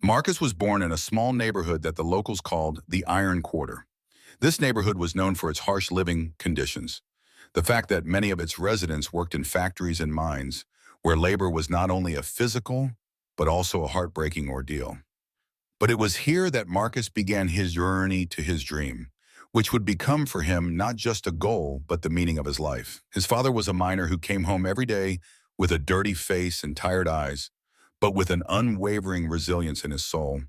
Marcus was born in a small neighborhood that the locals called the Iron Quarter. This neighborhood was known for its harsh living conditions. The fact that many of its residents worked in factories and mines, where labor was not only a physical, but also a heartbreaking ordeal. But it was here that Marcus began his journey to his dream, which would become for him not just a goal, but the meaning of his life. His father was a miner who came home every day with a dirty face and tired eyes, but with an unwavering resilience in his soul.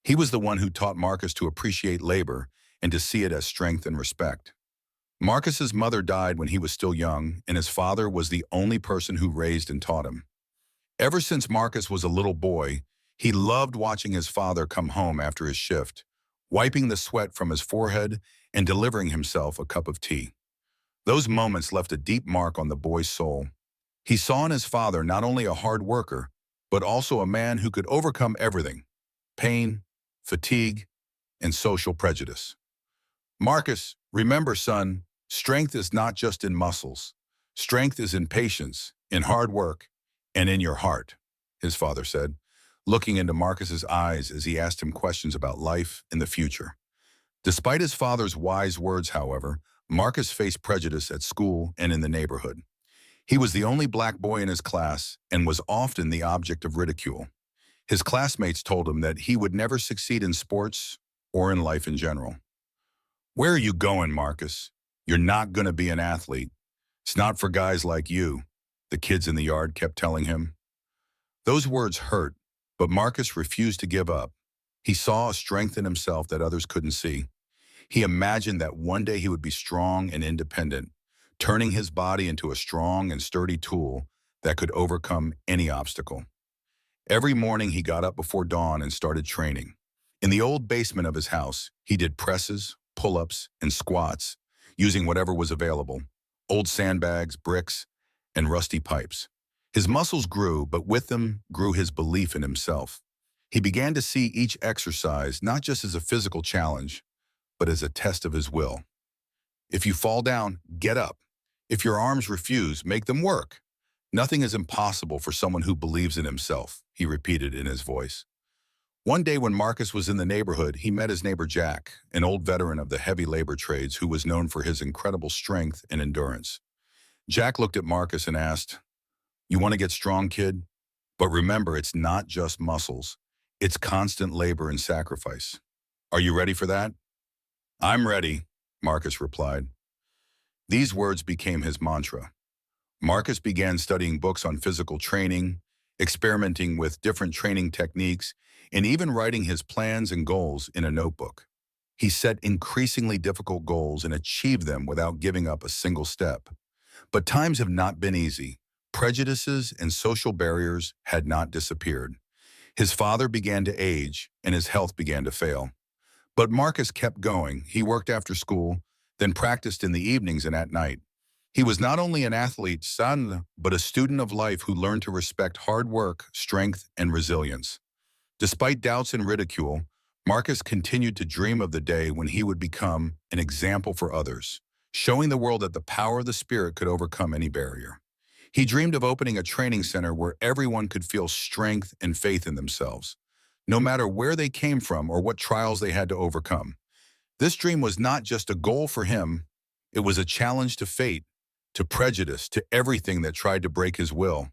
He was the one who taught Marcus to appreciate labor and to see it as strength and respect. Marcus's mother died when he was still young, and his father was the only person who raised and taught him. Ever since Marcus was a little boy, he loved watching his father come home after his shift, wiping the sweat from his forehead and delivering himself a cup of tea. Those moments left a deep mark on the boy's soul. He saw in his father not only a hard worker, but also a man who could overcome everything: pain, fatigue, and social prejudice. Marcus, remember, son, strength is not just in muscles. Strength is in patience, in hard work, and in your heart, his father said, looking into Marcus's eyes as he asked him questions about life and the future. Despite his father's wise words, however, Marcus faced prejudice at school and in the neighborhood. He was the only black boy in his class and was often the object of ridicule. His classmates told him that he would never succeed in sports or in life in general. "Where are you going, Marcus? You're not going to be an athlete. It's not for guys like you," the kids in the yard kept telling him. Those words hurt, but Marcus refused to give up. He saw a strength in himself that others couldn't see. He imagined that one day he would be strong and independent, turning his body into a strong and sturdy tool that could overcome any obstacle. Every morning he got up before dawn and started training. In the old basement of his house, he did presses, pull-ups, and squats, using whatever was available: old sandbags, bricks, and rusty pipes. His muscles grew, but with them grew his belief in himself. He began to see each exercise not just as a physical challenge, but as a test of his will. "If you fall down, get up. If your arms refuse, make them work. Nothing is impossible for someone who believes in himself," he repeated in his voice. One day when Marcus was in the neighborhood, he met his neighbor Jack, an old veteran of the heavy labor trades who was known for his incredible strength and endurance. Jack looked at Marcus and asked, "You want to get strong, kid? But remember, it's not just muscles. It's constant labor and sacrifice. Are you ready for that?" "I'm ready," Marcus replied. These words became his mantra. Marcus began studying books on physical training, experimenting with different training techniques, and even writing his plans and goals in a notebook. He set increasingly difficult goals and achieved them without giving up a single step. But times have not been easy. Prejudices and social barriers had not disappeared. His father began to age, and his health began to fail. But Marcus kept going. He worked after school, then practiced in the evenings and at night. He was not only an athlete, son, but a student of life who learned to respect hard work, strength, and resilience. Despite doubts and ridicule, Marcus continued to dream of the day when he would become an example for others, showing the world that the power of the spirit could overcome any barrier. He dreamed of opening a training center where everyone could feel strength and faith in themselves, no matter where they came from or what trials they had to overcome. This dream was not just a goal for him, it was a challenge to fate, to prejudice, to everything that tried to break his will.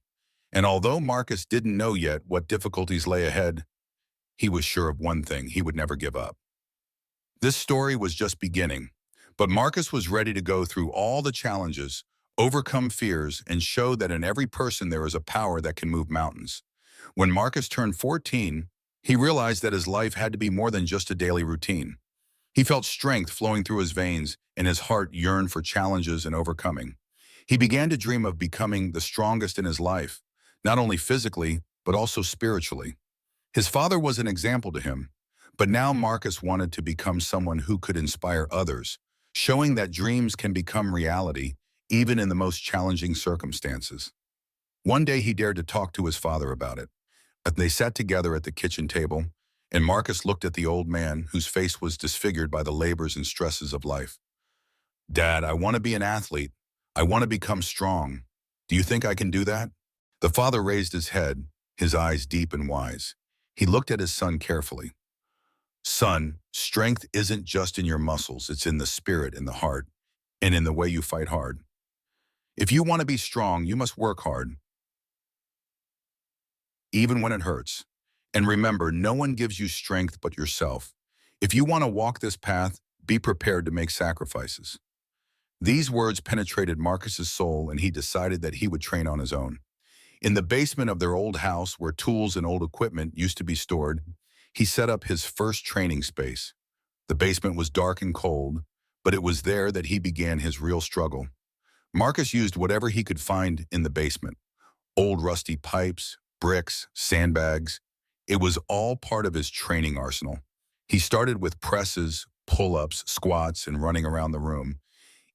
And although Marcus didn't know yet what difficulties lay ahead, he was sure of one thing: he would never give up. This story was just beginning, but Marcus was ready to go through all the challenges, overcome fears, and show that in every person there is a power that can move mountains. When Marcus turned 14, he realized that his life had to be more than just a daily routine. He felt strength flowing through his veins, and his heart yearned for challenges and overcoming. He began to dream of becoming the strongest in his life, not only physically, but also spiritually. His father was an example to him, but now Marcus wanted to become someone who could inspire others, showing that dreams can become reality, even in the most challenging circumstances. One day he dared to talk to his father about it. They sat together at the kitchen table, and Marcus looked at the old man whose face was disfigured by the labors and stresses of life. "Dad, I want to be an athlete. I want to become strong. Do you think I can do that?" The father raised his head, his eyes deep and wise. He looked at his son carefully. Son, strength isn't just in your muscles, it's in the spirit, in the heart, and in the way you fight hard. If you want to be strong, you must work hard, even when it hurts. And remember, no one gives you strength but yourself. If you want to walk this path, be prepared to make sacrifices. These words penetrated Marcus's soul, and he decided that he would train on his own. In the basement of their old house, where tools and old equipment used to be stored, he set up his first training space. The basement was dark and cold, but it was there that he began his real struggle. Marcus used whatever he could find in the basement: old rusty pipes, bricks, sandbags. It was all part of his training arsenal. He started with presses, pull-ups, squats, and running around the room.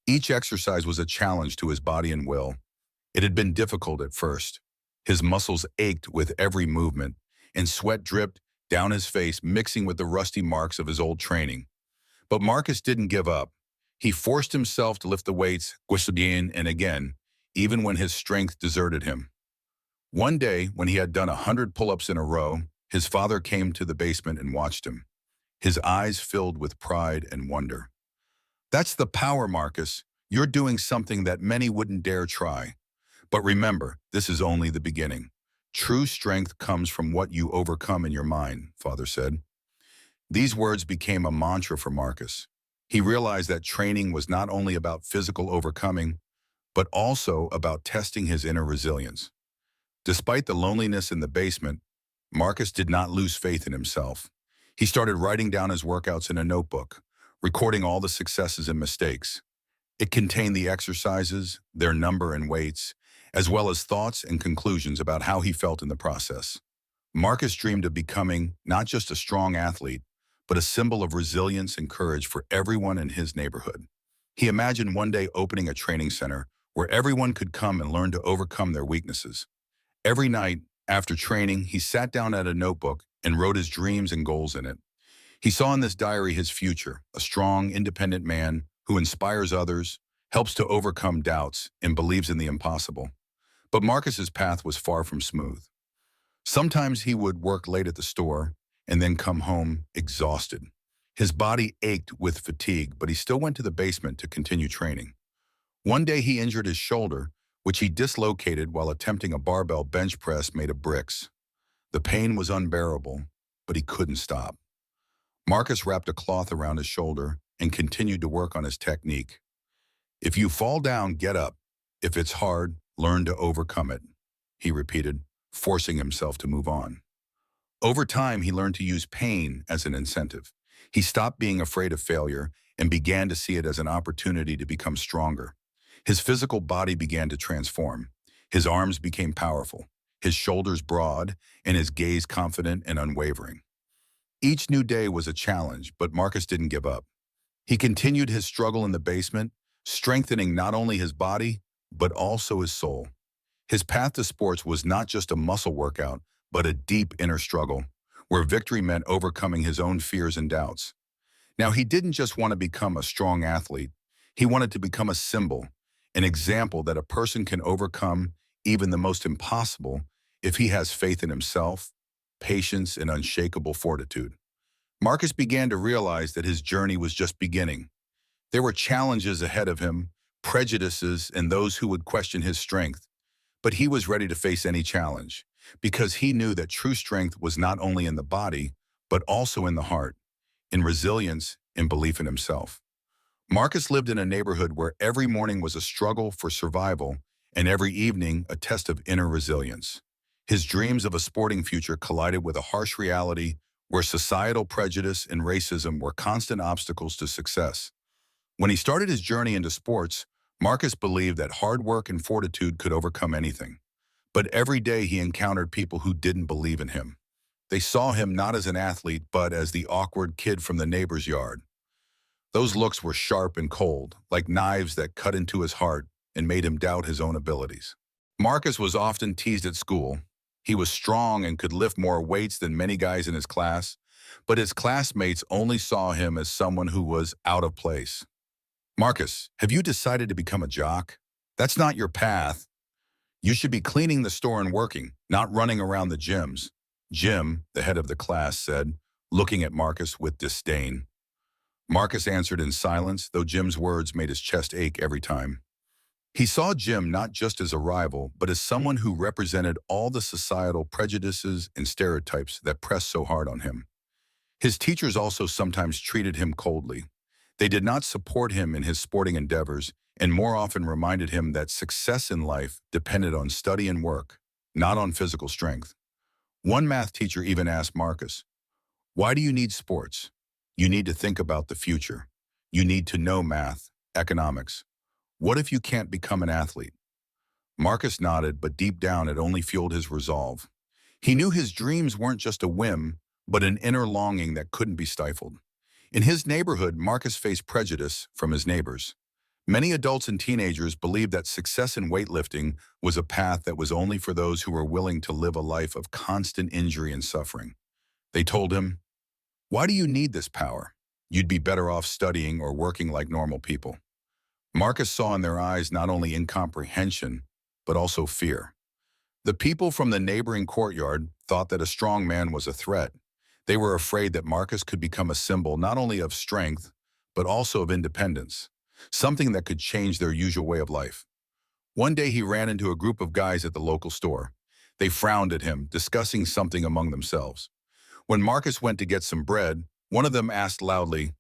Each exercise was a challenge to his body and will. It had been difficult at first. His muscles ached with every movement, and sweat dripped down his face, mixing with the rusty marks of his old training. But Marcus didn't give up. He forced himself to lift the weights again and again, even when his strength deserted him. One day, when he had done 100 pull-ups in a row, his father came to the basement and watched him, his eyes filled with pride and wonder. "That's the power, Marcus. You're doing something that many wouldn't dare try. But remember, this is only the beginning. True strength comes from what you overcome in your mind," Father said. These words became a mantra for Marcus. He realized that training was not only about physical overcoming, but also about testing his inner resilience. Despite the loneliness in the basement, Marcus did not lose faith in himself. He started writing down his workouts in a notebook, recording all the successes and mistakes. It contained the exercises, their number and weights, as well as thoughts and conclusions about how he felt in the process. Marcus dreamed of becoming not just a strong athlete, but a symbol of resilience and courage for everyone in his neighborhood. He imagined one day opening a training center where everyone could come and learn to overcome their weaknesses. Every night, after training, he sat down at a notebook and wrote his dreams and goals in it. He saw in this diary his future: a strong, independent man who inspires others, helps to overcome doubts, and believes in the impossible. But Marcus's path was far from smooth. Sometimes he would work late at the store and then come home exhausted. His body ached with fatigue, but he still went to the basement to continue training. One day he injured his shoulder, which he dislocated while attempting a barbell bench press made of bricks. The pain was unbearable, but he couldn't stop. Marcus wrapped a cloth around his shoulder and continued to work on his technique. "If you fall down, get up. If it's hard, learn to overcome it," he repeated, forcing himself to move on. Over time, he learned to use pain as an incentive. He stopped being afraid of failure and began to see it as an opportunity to become stronger. His physical body began to transform. His arms became powerful, his shoulders broad, and his gaze confident and unwavering. Each new day was a challenge, but Marcus didn't give up. He continued his struggle in the basement, strengthening not only his body, but also his soul. His path to sports was not just a muscle workout, but a deep inner struggle, where victory meant overcoming his own fears and doubts. Now, he didn't just want to become a strong athlete. He wanted to become a symbol, an example that a person can overcome even the most impossible if he has faith in himself, patience, and unshakable fortitude. Marcus began to realize that his journey was just beginning. There were challenges ahead of him, prejudices, and those who would question his strength. But he was ready to face any challenge, because he knew that true strength was not only in the body, but also in the heart, in resilience and belief in himself. Marcus lived in a neighborhood where every morning was a struggle for survival and every evening a test of inner resilience. His dreams of a sporting future collided with a harsh reality where societal prejudice and racism were constant obstacles to success. When he started his journey into sports, Marcus believed that hard work and fortitude could overcome anything. But every day he encountered people who didn't believe in him. They saw him not as an athlete, but as the awkward kid from the neighbor's yard. Those looks were sharp and cold, like knives that cut into his heart and made him doubt his own abilities. Marcus was often teased at school. He was strong and could lift more weights than many guys in his class, but his classmates only saw him as someone who was out of place. "Marcus, have you decided to become a jock? That's not your path. You should be cleaning the store and working, not running around the gyms," Jim, the head of the class, said, looking at Marcus with disdain. Marcus answered in silence, though Jim's words made his chest ache every time. He saw Jim not just as a rival, but as someone who represented all the societal prejudices and stereotypes that pressed so hard on him. His teachers also sometimes treated him coldly. They did not support him in his sporting endeavors and more often reminded him that success in life depended on study and work, not on physical strength. One math teacher even asked Marcus, "Why do you need sports? You need to think about the future. You need to know math, economics. What if you can't become an athlete?" Marcus nodded, but deep down it only fueled his resolve. He knew his dreams weren't just a whim, but an inner longing that couldn't be stifled. In his neighborhood, Marcus faced prejudice from his neighbors. Many adults and teenagers believed that success in weightlifting was a path that was only for those who were willing to live a life of constant injury and suffering. They told him, "Why do you need this power? You'd be better off studying or working like normal people." Marcus saw in their eyes not only incomprehension, but also fear. The people from the neighboring courtyard thought that a strong man was a threat. They were afraid that Marcus could become a symbol not only of strength, but also of independence, something that could change their usual way of life. One day he ran into a group of guys at the local store. They frowned at him, discussing something among themselves. When Marcus went to get some bread, one of them asked loudly,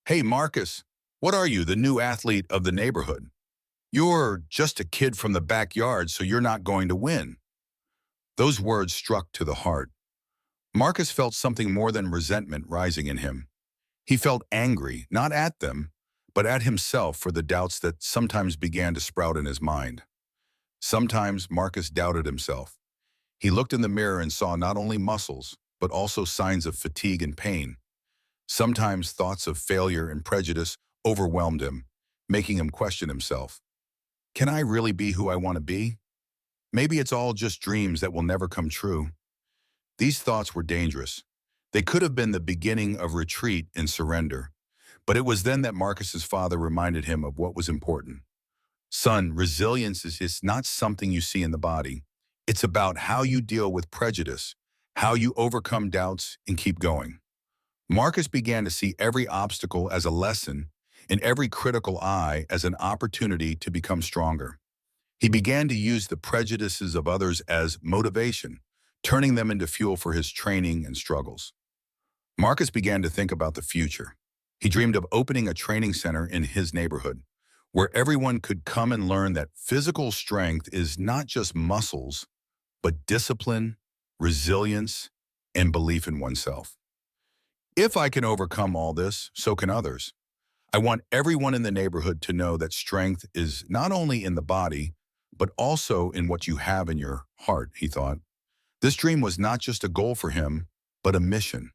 "Hey Marcus, what are you, the new athlete of the neighborhood? You're just a kid from the backyard, so you're not going to win." Those words struck to the heart. Marcus felt something more than resentment rising in him. He felt angry, not at them, but at himself for the doubts that sometimes began to sprout in his mind. Sometimes Marcus doubted himself. He looked in the mirror and saw not only muscles, but also signs of fatigue and pain. Sometimes thoughts of failure and prejudice overwhelmed him, making him question himself. Can I really be who I want to be? Maybe it's all just dreams that will never come true. These thoughts were dangerous. They could have been the beginning of retreat and surrender. But it was then that Marcus's father reminded him of what was important. "Son, resilience is just not something you see in the body. It's about how you deal with prejudice, how you overcome doubts and keep going." Marcus began to see every obstacle as a lesson and every critical eye as an opportunity to become stronger. He began to use the prejudices of others as motivation, turning them into fuel for his training and struggles. Marcus began to think about the future. He dreamed of opening a training center in his neighborhood, where everyone could come and learn that physical strength is not just muscles, but discipline, resilience, and belief in oneself. "If I can overcome all this, so can others. I want everyone in the neighborhood to know that strength is not only in the body, but also in what you have in your heart," he thought. This dream was not just a goal for him, but a mission.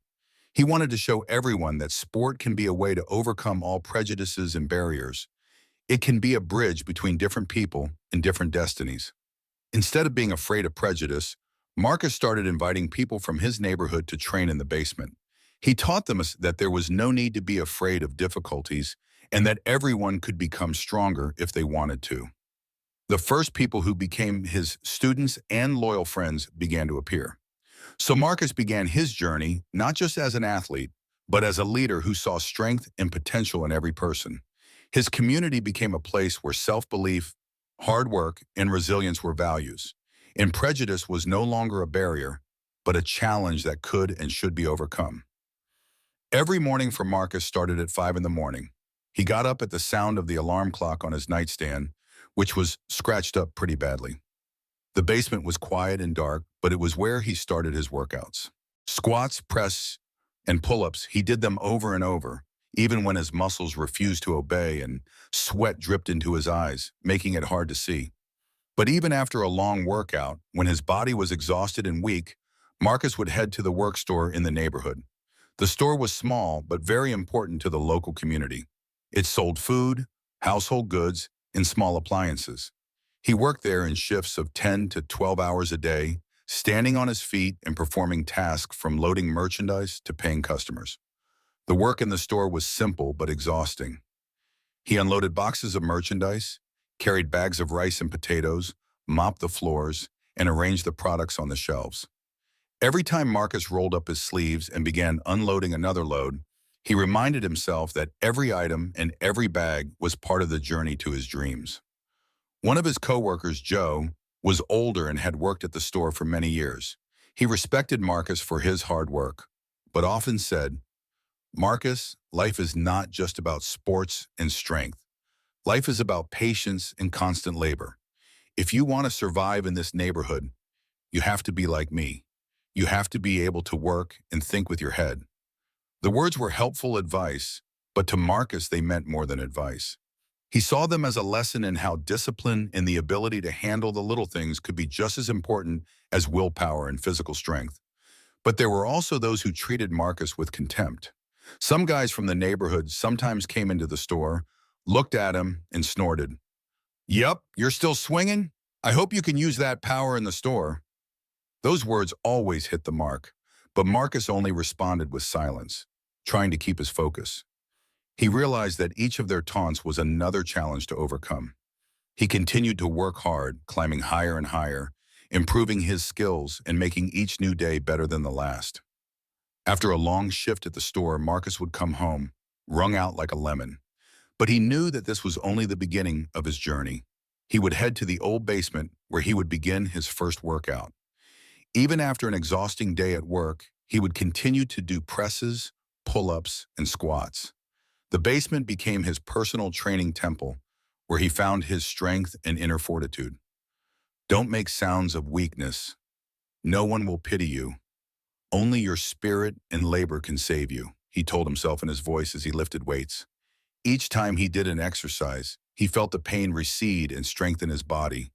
He wanted to show everyone that sport can be a way to overcome all prejudices and barriers. It can be a bridge between different people and different destinies. Instead of being afraid of prejudice, Marcus started inviting people from his neighborhood to train in the basement. He taught them that there was no need to be afraid of difficulties and that everyone could become stronger if they wanted to. The first people who became his students and loyal friends began to appear. So Marcus began his journey not just as an athlete, but as a leader who saw strength and potential in every person. His community became a place where self-belief, hard work, and resilience were values. And prejudice was no longer a barrier, but a challenge that could and should be overcome. Every morning for Marcus started at 5 in the morning. He got up at the sound of the alarm clock on his nightstand, which was scratched up pretty badly. The basement was quiet and dark, but it was where he started his workouts. Squats, press, and pull-ups, he did them over and over, even when his muscles refused to obey and sweat dripped into his eyes, making it hard to see. But even after a long workout, when his body was exhausted and weak, Marcus would head to the work store in the neighborhood. The store was small, but very important to the local community. It sold food, household goods, and small appliances. He worked there in shifts of 10 to 12 hours a day, standing on his feet and performing tasks from loading merchandise to paying customers. The work in the store was simple but exhausting. He unloaded boxes of merchandise, carried bags of rice and potatoes, mopped the floors, and arranged the products on the shelves. Every time Marcus rolled up his sleeves and began unloading another load, he reminded himself that every item and every bag was part of the journey to his dreams. One of his coworkers, Joe, was older and had worked at the store for many years. He respected Marcus for his hard work, but often said, "Marcus, life is not just about sports and strength. Life is about patience and constant labor. If you want to survive in this neighborhood, you have to be like me. You have to be able to work and think with your head." The words were helpful advice, but to Marcus they meant more than advice. He saw them as a lesson in how discipline and the ability to handle the little things could be just as important as willpower and physical strength. But there were also those who treated Marcus with contempt. Some guys from the neighborhood sometimes came into the store, looked at him, and snorted, "Yup, you're still swinging? I hope you can use that power in the store." Those words always hit the mark, but Marcus only responded with silence, trying to keep his focus. He realized that each of their taunts was another challenge to overcome. He continued to work hard, climbing higher and higher, improving his skills and making each new day better than the last. After a long shift at the store, Marcus would come home, wrung out like a lemon. But he knew that this was only the beginning of his journey. He would head to the old basement where he would begin his first workout. Even after an exhausting day at work, he would continue to do presses, pull-ups, and squats. The basement became his personal training temple, where he found his strength and inner fortitude. "Don't make sounds of weakness. No one will pity you. Only your spirit and labor can save you," he told himself in his voice as he lifted weights. Each time he did an exercise, he felt the pain recede and strengthen his body.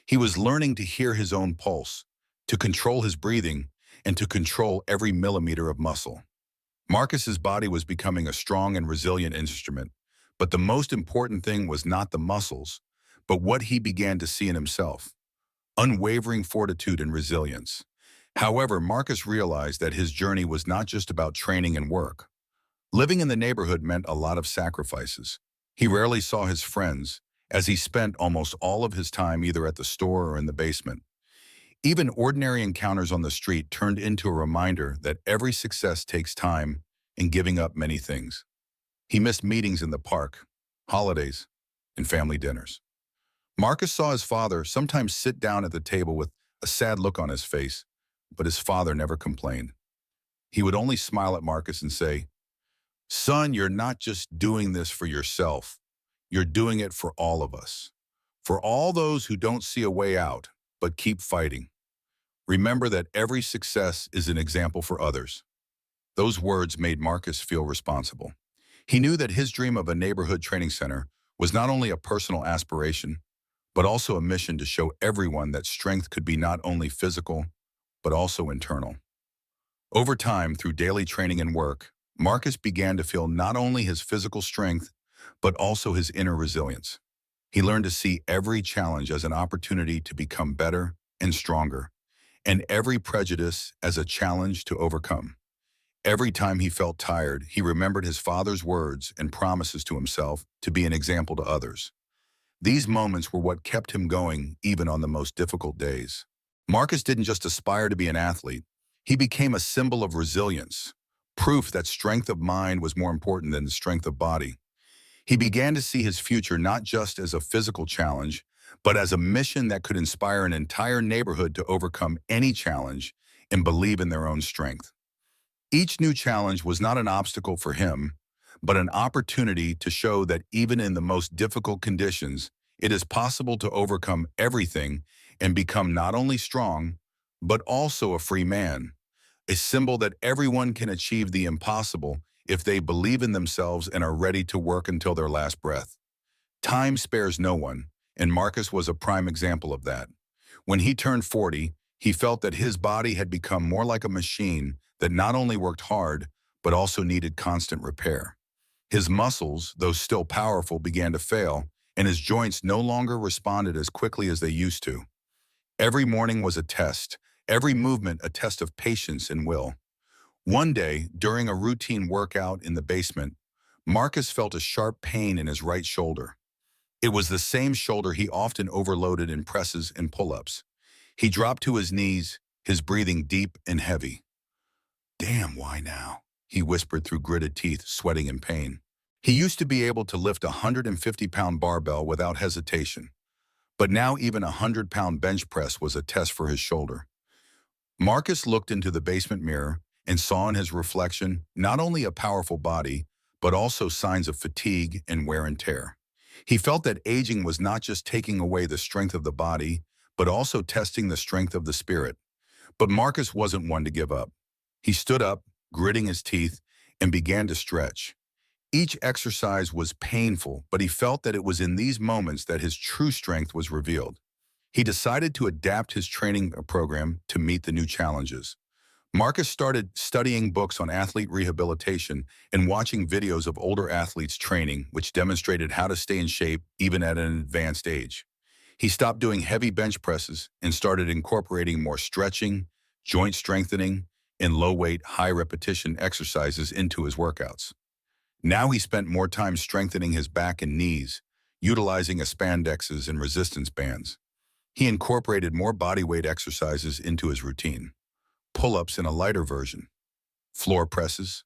He was learning to hear his own pulse, to control his breathing, and to control every millimeter of muscle. Marcus's body was becoming a strong and resilient instrument, but the most important thing was not the muscles, but what he began to see in himself: unwavering fortitude and resilience. However, Marcus realized that his journey was not just about training and work. Living in the neighborhood meant a lot of sacrifices. He rarely saw his friends, as he spent almost all of his time either at the store or in the basement. Even ordinary encounters on the street turned into a reminder that every success takes time and giving up many things. He missed meetings in the park, holidays, and family dinners. Marcus saw his father sometimes sit down at the table with a sad look on his face, but his father never complained. He would only smile at Marcus and say, "Son, you're not just doing this for yourself. You're doing it for all of us. For all those who don't see a way out, but keep fighting. Remember that every success is an example for others." Those words made Marcus feel responsible. He knew that his dream of a neighborhood training center was not only a personal aspiration, but also a mission to show everyone that strength could be not only physical, but also internal. Over time, through daily training and work, Marcus began to feel not only his physical strength, but also his inner resilience. He learned to see every challenge as an opportunity to become better and stronger, and every prejudice as a challenge to overcome. Every time he felt tired, he remembered his father's words and promises to himself to be an example to others. These moments were what kept him going even on the most difficult days. Marcus didn't just aspire to be an athlete. He became a symbol of resilience, proof that strength of mind was more important than the strength of body. He began to see his future not just as a physical challenge, but as a mission that could inspire an entire neighborhood to overcome any challenge and believe in their own strength. Each new challenge was not an obstacle for him, but an opportunity to show that even in the most difficult conditions, it is possible to overcome everything and become not only strong, but also a free man, a symbol that everyone can achieve the impossible if they believe in themselves and are ready to work until their last breath. Time spares no one, and Marcus was a prime example of that. When he turned 40, he felt that his body had become more like a machine that not only worked hard, but also needed constant repair. His muscles, though still powerful, began to fail, and his joints no longer responded as quickly as they used to. Every morning was a test, every movement a test of patience and will. One day, during a routine workout in the basement, Marcus felt a sharp pain in his right shoulder. It was the same shoulder he often overloaded in presses and pull-ups. He dropped to his knees, his breathing deep and heavy. "Damn, why now?" he whispered through gritted teeth, sweating in pain. He used to be able to lift a 150-pound barbell without hesitation, but now even a 100-pound bench press was a test for his shoulder. Marcus looked into the basement mirror and saw in his reflection not only a powerful body, but also signs of fatigue and wear and tear. He felt that aging was not just taking away the strength of the body, but also testing the strength of the spirit. But Marcus wasn't one to give up. He stood up, gritting his teeth, and began to stretch. Each exercise was painful, but he felt that it was in these moments that his true strength was revealed. He decided to adapt his training program to meet the new challenges. Marcus started studying books on athlete rehabilitation and watching videos of older athletes training, which demonstrated how to stay in shape even at an advanced age. He stopped doing heavy bench presses and started incorporating more stretching, joint strengthening, and low-weight, high-repetition exercises into his workouts. Now he spent more time strengthening his back and knees, utilizing spandexes and resistance bands. He incorporated more bodyweight exercises into his routine. Pull-ups in a lighter version, floor presses,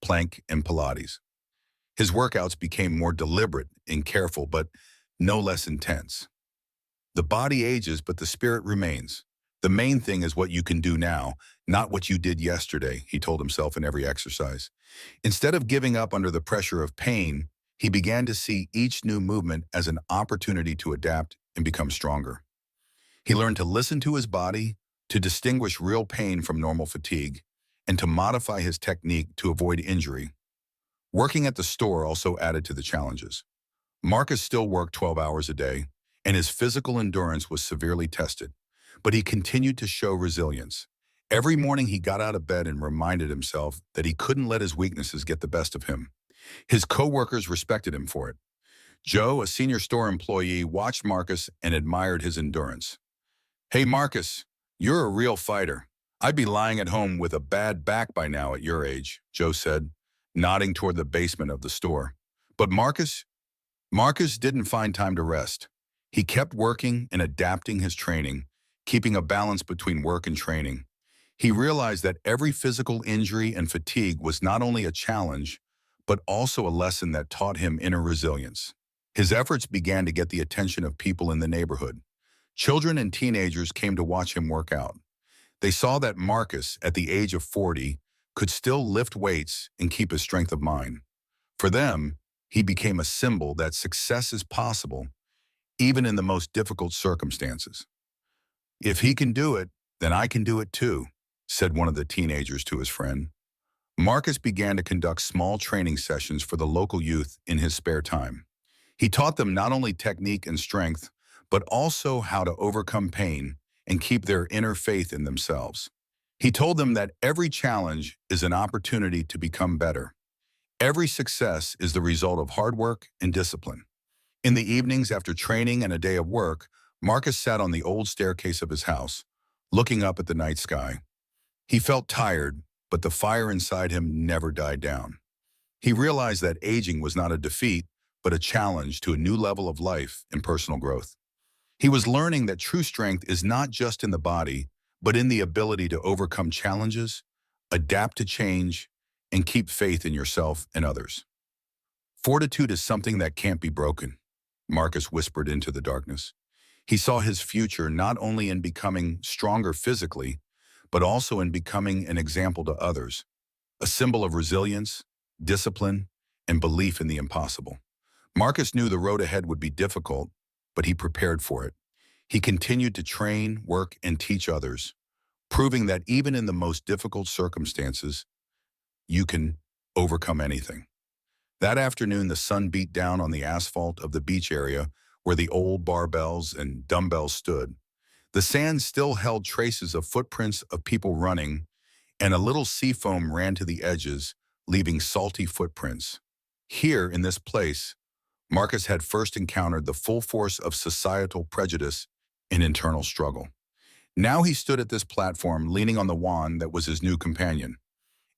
plank, and Pilates. His workouts became more deliberate and careful, but no less intense. The body ages, but the spirit remains. The main thing is what you can do now, not what you did yesterday, he told himself in every exercise. Instead of giving up under the pressure of pain, he began to see each new movement as an opportunity to adapt and become stronger. He learned to listen to his body, to distinguish real pain from normal fatigue, and to modify his technique to avoid injury. Working at the store also added to the challenges. Marcus still worked 12 hours a day, and his physical endurance was severely tested, but he continued to show resilience. Every morning he got out of bed and reminded himself that he couldn't let his weaknesses get the best of him. His co-workers respected him for it. Joe, a senior store employee, watched Marcus and admired his endurance. "Hey, Marcus, you're a real fighter. I'd be lying at home with a bad back by now at your age," Joe said, nodding toward the basement of the store. But Marcus didn't find time to rest. He kept working and adapting his training, keeping a balance between work and training. He realized that every physical injury and fatigue was not only a challenge, but also a lesson that taught him inner resilience. His efforts began to get the attention of people in the neighborhood. Children and teenagers came to watch him work out. They saw that Marcus, at the age of 40, could still lift weights and keep his strength of mind. For them, he became a symbol that success is possible, even in the most difficult circumstances. "If he can do it, then I can do it too," said one of the teenagers to his friend. Marcus began to conduct small training sessions for the local youth in his spare time. He taught them not only technique and strength, but also how to overcome pain and keep their inner faith in themselves. He told them that every challenge is an opportunity to become better. Every success is the result of hard work and discipline. In the evenings after training and a day of work, Marcus sat on the old staircase of his house, looking up at the night sky. He felt tired, but the fire inside him never died down. He realized that aging was not a defeat, but a challenge to a new level of life and personal growth. He was learning that true strength is not just in the body, but in the ability to overcome challenges, adapt to change, and keep faith in yourself and others. "Fortitude is something that can't be broken," Marcus whispered into the darkness. He saw his future not only in becoming stronger physically, but also in becoming an example to others, a symbol of resilience, discipline, and belief in the impossible. Marcus knew the road ahead would be difficult, but he prepared for it. He continued to train, work, and teach others, proving that even in the most difficult circumstances, you can overcome anything. That afternoon, the sun beat down on the asphalt of the beach area where the old barbells and dumbbells stood. The sand still held traces of footprints of people running, and a little sea foam ran to the edges, leaving salty footprints. Here, in this place, Marcus had first encountered the full force of societal prejudice and internal struggle. Now he stood at this platform, leaning on the wand that was his new companion.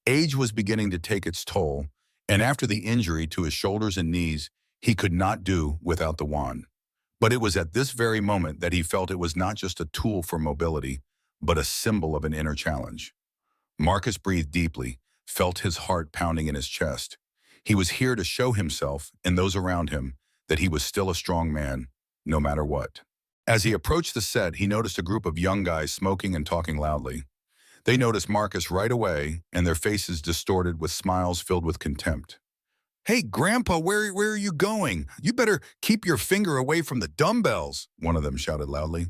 Age was beginning to take its toll, and after the injury to his shoulders and knees, he could not do without the wand. But it was at this very moment that he felt it was not just a tool for mobility, but a symbol of an inner challenge. Marcus breathed deeply, felt his heart pounding in his chest. He was here to show himself and those around him that he was still a strong man, no matter what. As he approached the set, he noticed a group of young guys smoking and talking loudly. They noticed Marcus right away, and their faces distorted with smiles filled with contempt. "Hey, Grandpa, where are you going? You better keep your finger away from the dumbbells," one of them shouted loudly.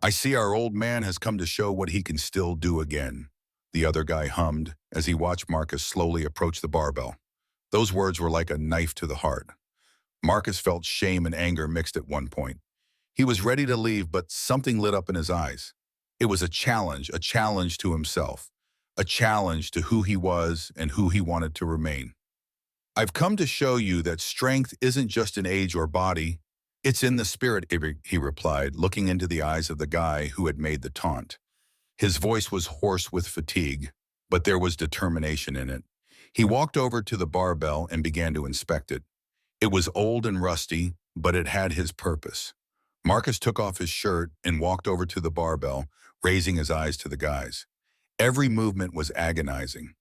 "I see our old man has come to show what he can still do again," the other guy hummed as he watched Marcus slowly approach the barbell. Those words were like a knife to the heart. Marcus felt shame and anger mixed at one point. He was ready to leave, but something lit up in his eyes. It was a challenge to himself, a challenge to who he was and who he wanted to remain. "I've come to show you that strength isn't just in age or body, it's in the spirit," he replied, looking into the eyes of the guy who had made the taunt. His voice was hoarse with fatigue, but there was determination in it. He walked over to the barbell and began to inspect it. It was old and rusty, but it had his purpose. Marcus took off his shirt and walked over to the barbell, raising his eyes to the guys. Every movement was agonizing.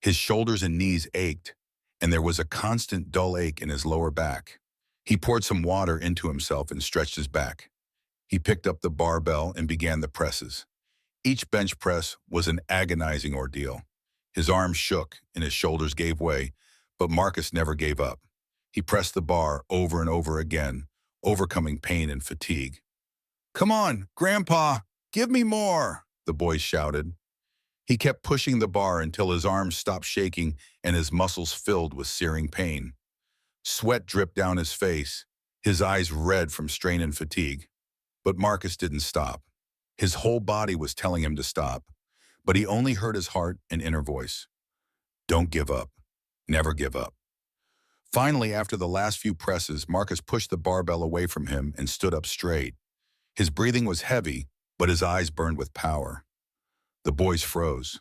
His shoulders and knees ached, and there was a constant dull ache in his lower back. He poured some water into himself and stretched his back. He picked up the barbell and began the presses. Each bench press was an agonizing ordeal. His arms shook and his shoulders gave way, but Marcus never gave up. He pressed the bar over and over again, overcoming pain and fatigue. "Come on, Grandpa, give me more," the boys shouted. He kept pushing the bar until his arms stopped shaking and his muscles filled with searing pain. Sweat dripped down his face, his eyes red from strain and fatigue. But Marcus didn't stop. His whole body was telling him to stop, but he only heard his heart and inner voice. "Don't give up. Never give up." Finally, after the last few presses, Marcus pushed the barbell away from him and stood up straight. His breathing was heavy, but his eyes burned with power. The boys froze.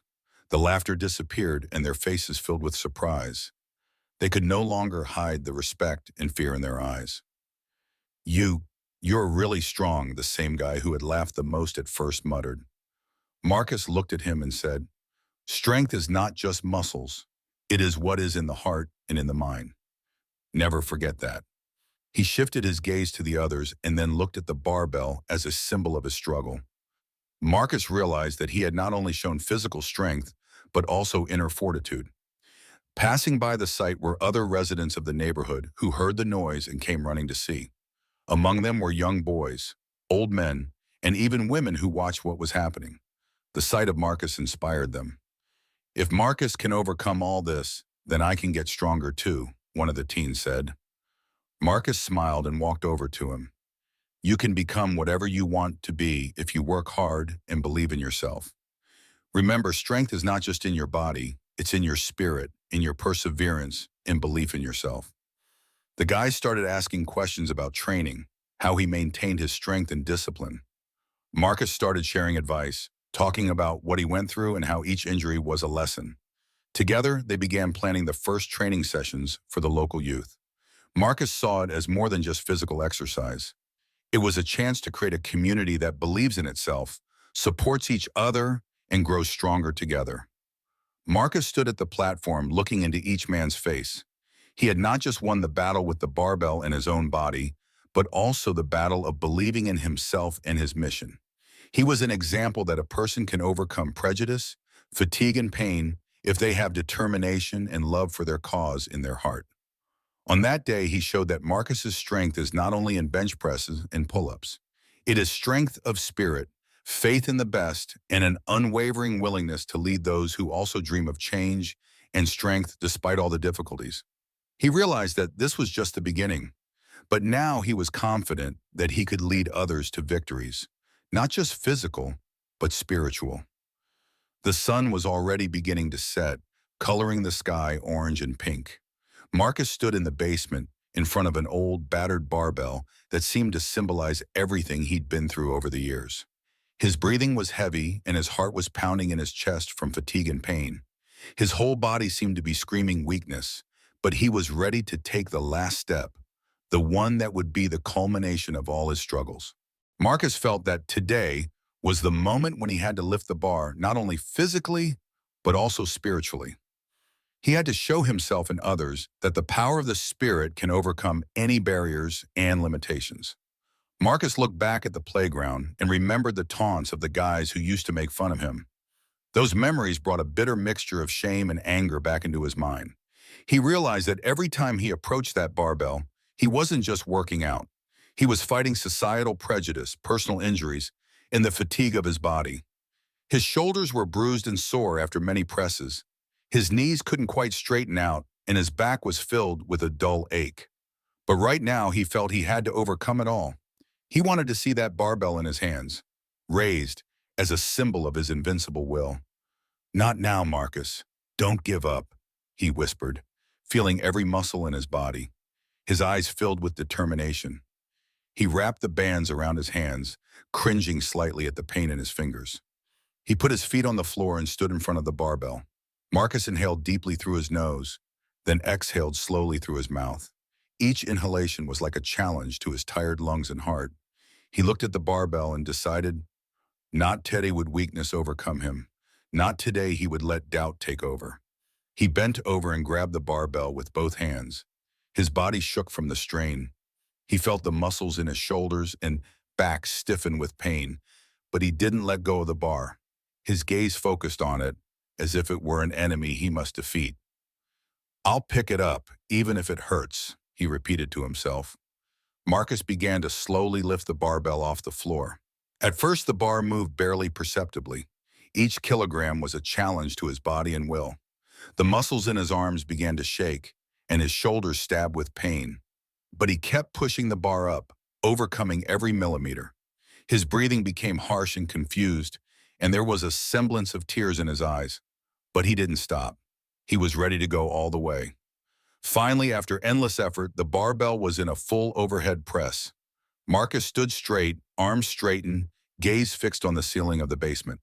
The laughter disappeared and their faces filled with surprise. They could no longer hide the respect and fear in their eyes. You're really strong," the same guy who had laughed the most at first muttered. Marcus looked at him and said, "Strength is not just muscles. It is what is in the heart and in the mind. Never forget that." He shifted his gaze to the others and then looked at the barbell as a symbol of his struggle. Marcus realized that he had not only shown physical strength, but also inner fortitude. Passing by the site were other residents of the neighborhood who heard the noise and came running to see. Among them were young boys, old men, and even women who watched what was happening. The sight of Marcus inspired them. "If Marcus can overcome all this, then I can get stronger too," one of the teens said. Marcus smiled and walked over to him. "You can become whatever you want to be if you work hard and believe in yourself. Remember, strength is not just in your body, it's in your spirit, in your perseverance, and belief in yourself." The guys started asking questions about training, how he maintained his strength and discipline. Marcus started sharing advice, talking about what he went through and how each injury was a lesson. Together, they began planning the first training sessions for the local youth. Marcus saw it as more than just physical exercise. It was a chance to create a community that believes in itself, supports each other, and grows stronger together. Marcus stood at the platform looking into each man's face. He had not just won the battle with the barbell in his own body, but also the battle of believing in himself and his mission. He was an example that a person can overcome prejudice, fatigue, and pain if they have determination and love for their cause in their heart. On that day, he showed that Marcus's strength is not only in bench presses and pull-ups. It is strength of spirit, faith in the best, and an unwavering willingness to lead those who also dream of change and strength despite all the difficulties. He realized that this was just the beginning, but now he was confident that he could lead others to victories, not just physical, but spiritual. The sun was already beginning to set, coloring the sky orange and pink. Marcus stood in the basement in front of an old, battered barbell that seemed to symbolize everything he'd been through over the years. His breathing was heavy and his heart was pounding in his chest from fatigue and pain. His whole body seemed to be screaming weakness, but he was ready to take the last step, the one that would be the culmination of all his struggles. Marcus felt that today, was the moment when he had to lift the bar, not only physically, but also spiritually. He had to show himself and others that the power of the spirit can overcome any barriers and limitations. Marcus looked back at the playground and remembered the taunts of the guys who used to make fun of him. Those memories brought a bitter mixture of shame and anger back into his mind. He realized that every time he approached that barbell, he wasn't just working out. He was fighting societal prejudice, personal injuries, and the fatigue of his body. His shoulders were bruised and sore after many presses. His knees couldn't quite straighten out, and his back was filled with a dull ache. But right now, he felt he had to overcome it all. He wanted to see that barbell in his hands, raised as a symbol of his invincible will. "Not now, Marcus. Don't give up," he whispered, feeling every muscle in his body. His eyes filled with determination. He wrapped the bands around his hands, cringing slightly at the pain in his fingers. He put his feet on the floor and stood in front of the barbell. Marcus inhaled deeply through his nose, then exhaled slowly through his mouth. Each inhalation was like a challenge to his tired lungs and heart. He looked at the barbell and decided, not today would weakness overcome him. Not today he would let doubt take over. He bent over and grabbed the barbell with both hands. His body shook from the strain. He felt the muscles in his shoulders and back stiffen with pain, but he didn't let go of the bar. His gaze focused on it, as if it were an enemy he must defeat. "I'll pick it up, even if it hurts," he repeated to himself. Marcus began to slowly lift the barbell off the floor. At first, the bar moved barely perceptibly. Each kilogram was a challenge to his body and will. The muscles in his arms began to shake, and his shoulders stabbed with pain. But he kept pushing the bar up, overcoming every millimeter. His breathing became harsh and confused, and there was a semblance of tears in his eyes. But he didn't stop. He was ready to go all the way. Finally, after endless effort, the barbell was in a full overhead press. Marcus stood straight, arms straightened, gaze fixed on the ceiling of the basement.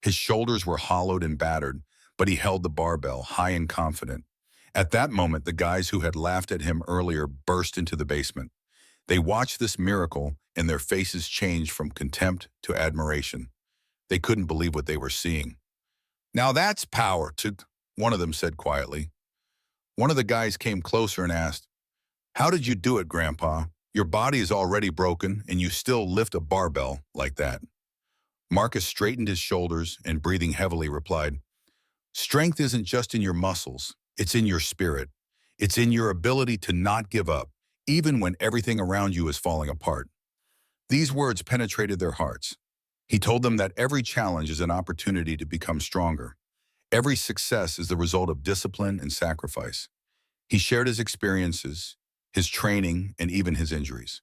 His shoulders were hollowed and battered, but he held the barbell, high and confident. At that moment, the guys who had laughed at him earlier burst into the basement. They watched this miracle, and their faces changed from contempt to admiration. They couldn't believe what they were seeing. "Now that's power," one of them said quietly. One of the guys came closer and asked, "How did you do it, Grandpa? Your body is already broken, and you still lift a barbell like that." Marcus straightened his shoulders and, breathing heavily, replied, "Strength isn't just in your muscles, it's in your spirit. It's in your ability to not give up, even when everything around you is falling apart." These words penetrated their hearts. He told them that every challenge is an opportunity to become stronger. Every success is the result of discipline and sacrifice. He shared his experiences, his training, and even his injuries.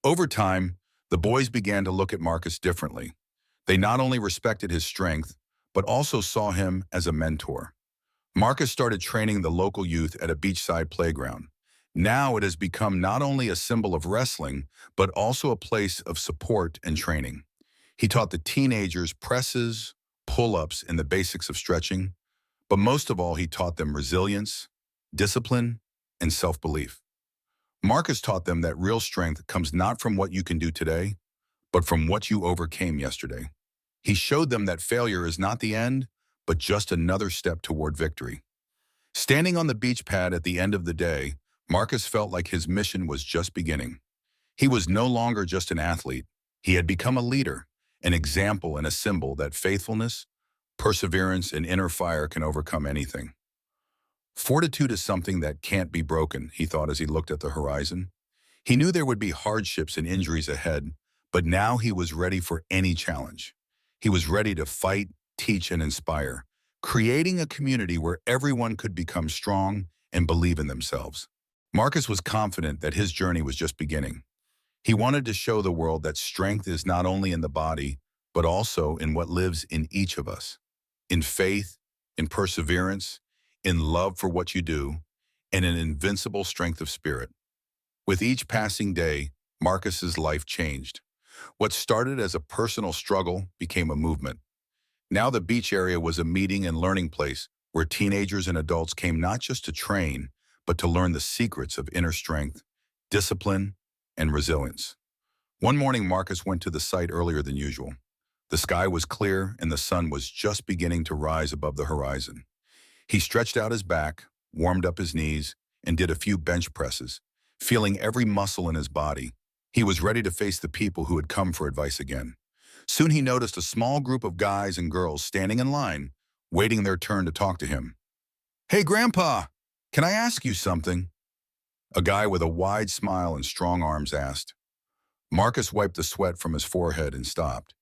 Over time, the boys began to look at Marcus differently. They not only respected his strength, but also saw him as a mentor. Marcus started training the local youth at a beachside playground. Now it has become not only a symbol of wrestling, but also a place of support and training. He taught the teenagers presses, pull-ups, and the basics of stretching, but most of all, he taught them resilience, discipline, and self-belief. Marcus taught them that real strength comes not from what you can do today, but from what you overcame yesterday. He showed them that failure is not the end, but just another step toward victory. Standing on the beach pad at the end of the day, Marcus felt like his mission was just beginning. He was no longer just an athlete. He had become a leader, an example and a symbol that faithfulness, perseverance, and inner fire can overcome anything. Fortitude is something that can't be broken, he thought as he looked at the horizon. He knew there would be hardships and injuries ahead, but now he was ready for any challenge. He was ready to fight, teach, and inspire, creating a community where everyone could become strong and believe in themselves. Marcus was confident that his journey was just beginning. He wanted to show the world that strength is not only in the body, but also in what lives in each of us. In faith, in perseverance, in love for what you do, and an invincible strength of spirit. With each passing day, Marcus's life changed. What started as a personal struggle became a movement. Now the beach area was a meeting and learning place where teenagers and adults came not just to train, but to learn the secrets of inner strength, discipline, and resilience. One morning, Marcus went to the site earlier than usual. The sky was clear and the sun was just beginning to rise above the horizon. He stretched out his back, warmed up his knees, and did a few bench presses, feeling every muscle in his body. He was ready to face the people who had come for advice again. Soon he noticed a small group of guys and girls standing in line, waiting their turn to talk to him. "Hey, Grandpa, can I ask you something?" A guy with a wide smile and strong arms asked. Marcus wiped the sweat from his forehead and stopped.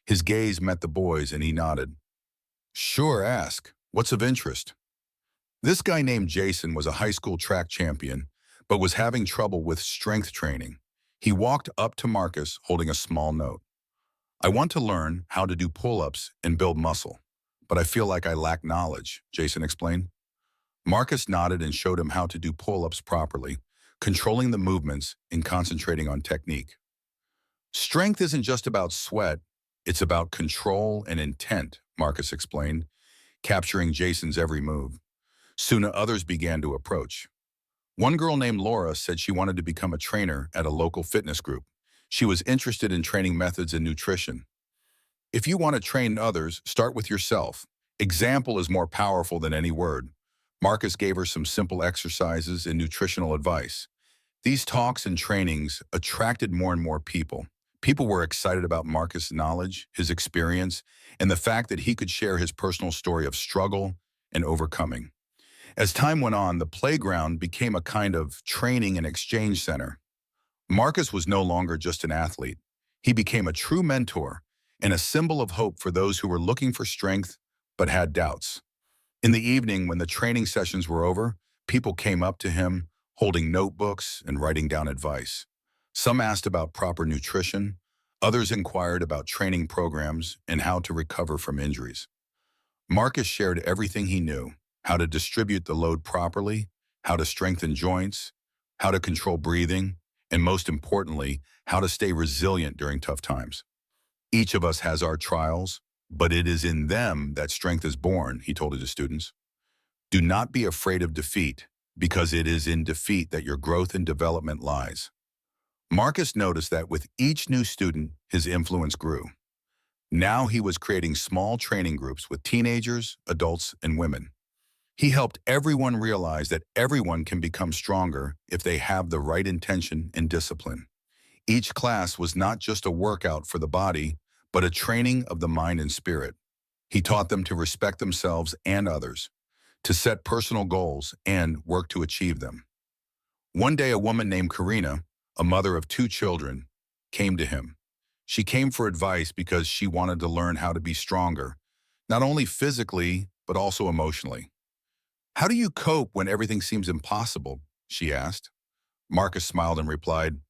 His gaze met the boys and he nodded. "Sure, ask. What's of interest?" This guy named Jason was a high school track champion, but was having trouble with strength training. He walked up to Marcus holding a small note. "I want to learn how to do pull-ups and build muscle, but I feel like I lack knowledge," Jason explained. Marcus nodded and showed him how to do pull-ups properly, controlling the movements and concentrating on technique. "Strength isn't just about sweat, it's about control and intent," Marcus explained, capturing Jason's every move. Soon others began to approach. One girl named Laura said she wanted to become a trainer at a local fitness group. She was interested in training methods and nutrition. "If you want to train others, start with yourself. Example is more powerful than any word." Marcus gave her some simple exercises and nutritional advice. These talks and trainings attracted more and more people. People were excited about Marcus' knowledge, his experience, and the fact that he could share his personal story of struggle and overcoming. As time went on, the playground became a kind of training and exchange center. Marcus was no longer just an athlete. He became a true mentor and a symbol of hope for those who were looking for strength but had doubts. In the evening, when the training sessions were over, people came up to him, holding notebooks and writing down advice. Some asked about proper nutrition, others inquired about training programs and how to recover from injuries. Marcus shared everything he knew: how to distribute the load properly, how to strengthen joints, how to control breathing, and most importantly, how to stay resilient during tough times. "Each of us has our trials, but it is in them that strength is born," he told his students. "Do not be afraid of defeat, because it is in defeat that your growth and development lies." Marcus noticed that with each new student, his influence grew. Now he was creating small training groups with teenagers, adults, and women. He helped everyone realize that everyone can become stronger if they have the right intention and discipline. Each class was not just a workout for the body, but a training of the mind and spirit. He taught them to respect themselves and others, to set personal goals and work to achieve them. One day, a woman named Karina, a mother of 2 children, came to him. She came for advice because she wanted to learn how to be stronger, not only physically, but also emotionally. "How do you cope when everything seems impossible?" she asked. Marcus smiled and replied,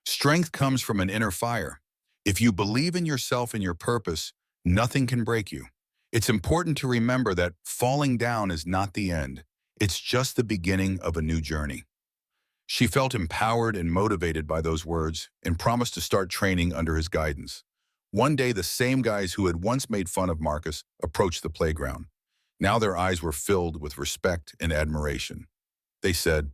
"Strength comes from an inner fire. If you believe in yourself and your purpose, nothing can break you. It's important to remember that falling down is not the end. It's just the beginning of a new journey." She felt empowered and motivated by those words and promised to start training under his guidance. One day, the same guys who had once made fun of Marcus approached the playground. Now their eyes were filled with respect and admiration. They said,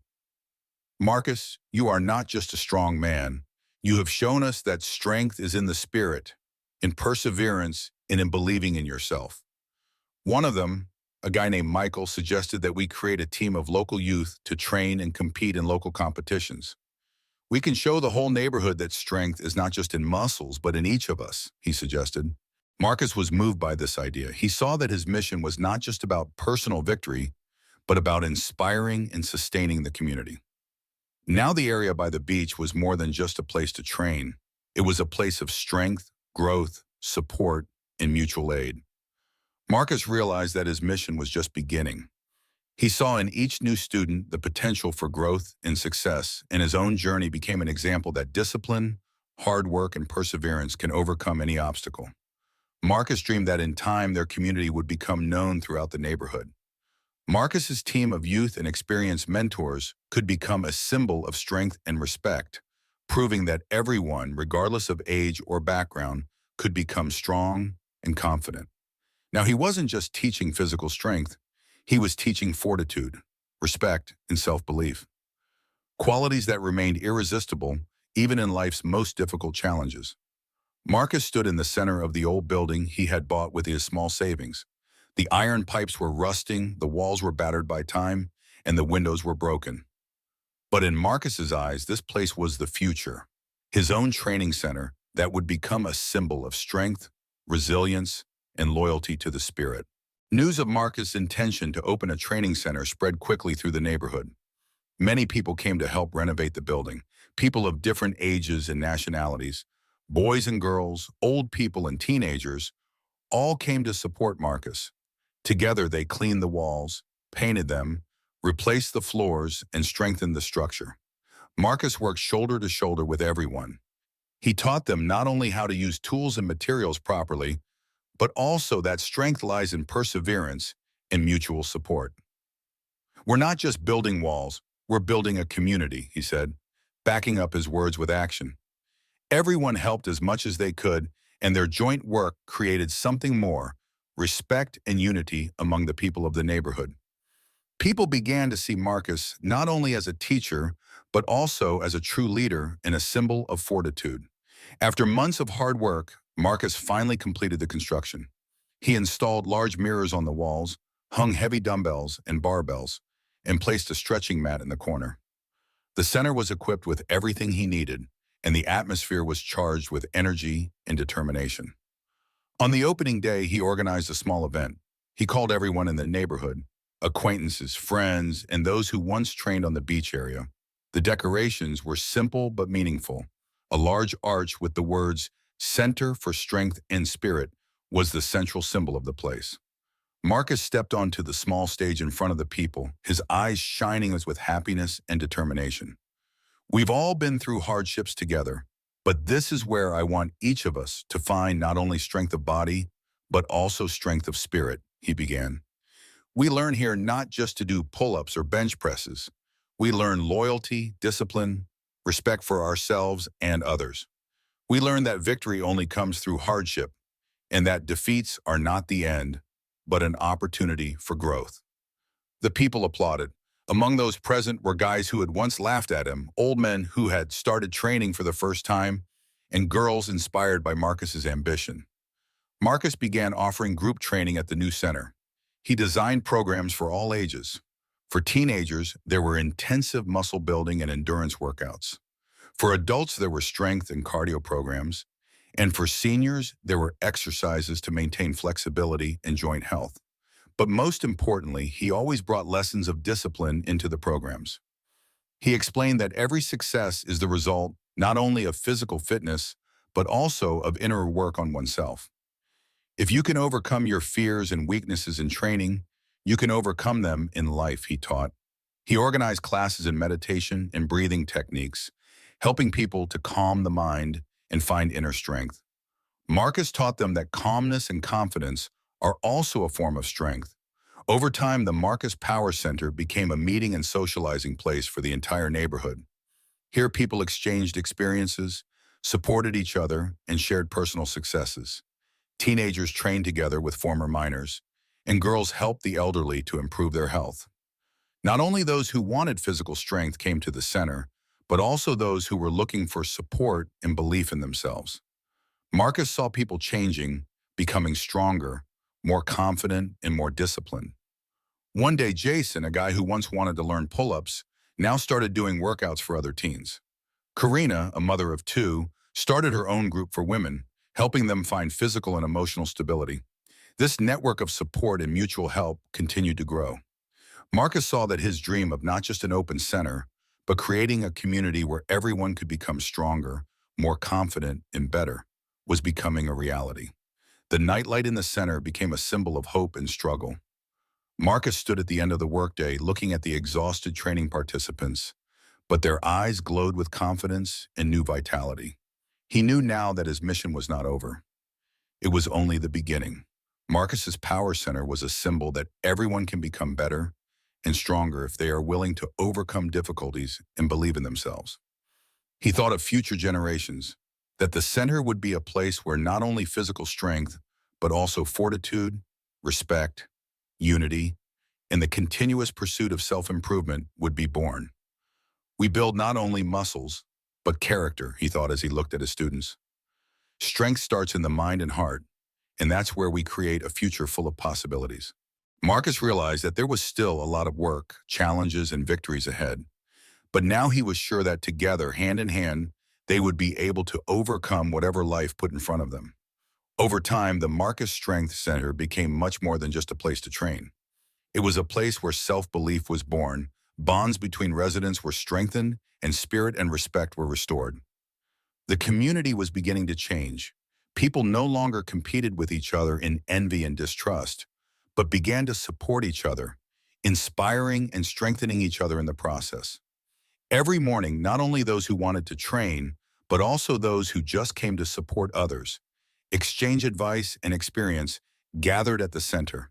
"Marcus, you are not just a strong man. You have shown us that strength is in the spirit, in perseverance, and in believing in yourself." One of them, a guy named Michael, suggested that we create a team of local youth to train and compete in local competitions. "We can show the whole neighborhood that strength is not just in muscles, but in each of us," he suggested. Marcus was moved by this idea. He saw that his mission was not just about personal victory, but about inspiring and sustaining the community. Now the area by the beach was more than just a place to train. It was a place of strength, growth, support, and mutual aid. Marcus realized that his mission was just beginning. He saw in each new student the potential for growth and success, and his own journey became an example that discipline, hard work, and perseverance can overcome any obstacle. Marcus dreamed that in time their community would become known throughout the neighborhood. Marcus's team of youth and experienced mentors could become a symbol of strength and respect, proving that everyone, regardless of age or background, could become strong and confident. Now, he wasn't just teaching physical strength, he was teaching fortitude, respect, and self-belief, qualities that remained irresistible even in life's most difficult challenges. Marcus stood in the center of the old building he had bought with his small savings. The iron pipes were rusting, the walls were battered by time, and the windows were broken. But in Marcus's eyes, this place was the future, his own training center that would become a symbol of strength, resilience, and loyalty to the spirit. News of Marcus' intention to open a training center spread quickly through the neighborhood. Many people came to help renovate the building, people of different ages and nationalities. Boys and girls, old people and teenagers, all came to support Marcus. Together they cleaned the walls, painted them, replaced the floors, and strengthened the structure. Marcus worked shoulder to shoulder with everyone. He taught them not only how to use tools and materials properly, but also that strength lies in perseverance and mutual support. "We're not just building walls, we're building a community," he said, backing up his words with action. Everyone helped as much as they could, and their joint work created something more: respect and unity among the people of the neighborhood. People began to see Marcus not only as a teacher, but also as a true leader and a symbol of fortitude. After months of hard work, Marcus finally completed the construction. He installed large mirrors on the walls, hung heavy dumbbells and barbells, and placed a stretching mat in the corner. The center was equipped with everything he needed, and the atmosphere was charged with energy and determination. On the opening day, he organized a small event. He called everyone in the neighborhood, acquaintances, friends, and those who once trained on the beach area. The decorations were simple but meaningful. A large arch with the words "Center for Strength and Spirit" was the central symbol of the place. Marcus stepped onto the small stage in front of the people, his eyes shining as with happiness and determination. "We've all been through hardships together, but this is where I want each of us to find not only strength of body, but also strength of spirit," he began. "We learn here not just to do pull-ups or bench presses. We learn loyalty, discipline, respect for ourselves and others. We learn that victory only comes through hardship, and that defeats are not the end, but an opportunity for growth." The people applauded. Among those present were guys who had once laughed at him, old men who had started training for the first time, and girls inspired by Marcus's ambition. Marcus began offering group training at the new center. He designed programs for all ages. For teenagers, there were intensive muscle building and endurance workouts. For adults, there were strength and cardio programs. And for seniors, there were exercises to maintain flexibility and joint health. But most importantly, he always brought lessons of discipline into the programs. He explained that every success is the result not only of physical fitness, but also of inner work on oneself. If you can overcome your fears and weaknesses in training, you can overcome them in life, he taught. He organized classes in meditation and breathing techniques, helping people to calm the mind and find inner strength. Marcus taught them that calmness and confidence are also a form of strength. Over time, the Marcus Power Center became a meeting and socializing place for the entire neighborhood. Here, people exchanged experiences, supported each other, and shared personal successes. Teenagers trained together with former minors, and girls helped the elderly to improve their health. Not only those who wanted physical strength came to the center, but also those who were looking for support and belief in themselves. Marcus saw people changing, becoming stronger, more confident, and more disciplined. One day, Jason, a guy who once wanted to learn pull-ups, now started doing workouts for other teens. Karina, a mother of two, started her own group for women, helping them find physical and emotional stability. This network of support and mutual help continued to grow. Marcus saw that his dream of not just an open center, but creating a community where everyone could become stronger, more confident, and better, was becoming a reality. The nightlight in the center became a symbol of hope and struggle. Marcus stood at the end of the workday looking at the exhausted training participants, but their eyes glowed with confidence and new vitality. He knew now that his mission was not over. It was only the beginning. Marcus's Power Center was a symbol that everyone can become better and stronger if they are willing to overcome difficulties and believe in themselves. He thought of future generations, that the center would be a place where not only physical strength, but also fortitude, respect, unity, and the continuous pursuit of self-improvement would be born. "We build not only muscles, but character," he thought as he looked at his students. Strength starts in the mind and heart, and that's where we create a future full of possibilities. Marcus realized that there was still a lot of work, challenges, and victories ahead, but now he was sure that together, hand in hand, they would be able to overcome whatever life put in front of them. Over time, the Marcus Strength Center became much more than just a place to train. It was a place where self-belief was born, bonds between residents were strengthened, and spirit and respect were restored. The community was beginning to change. People no longer competed with each other in envy and distrust, but began to support each other, inspiring and strengthening each other in the process. Every morning, not only those who wanted to train, but also those who just came to support others, exchange advice and experience, gathered at the center.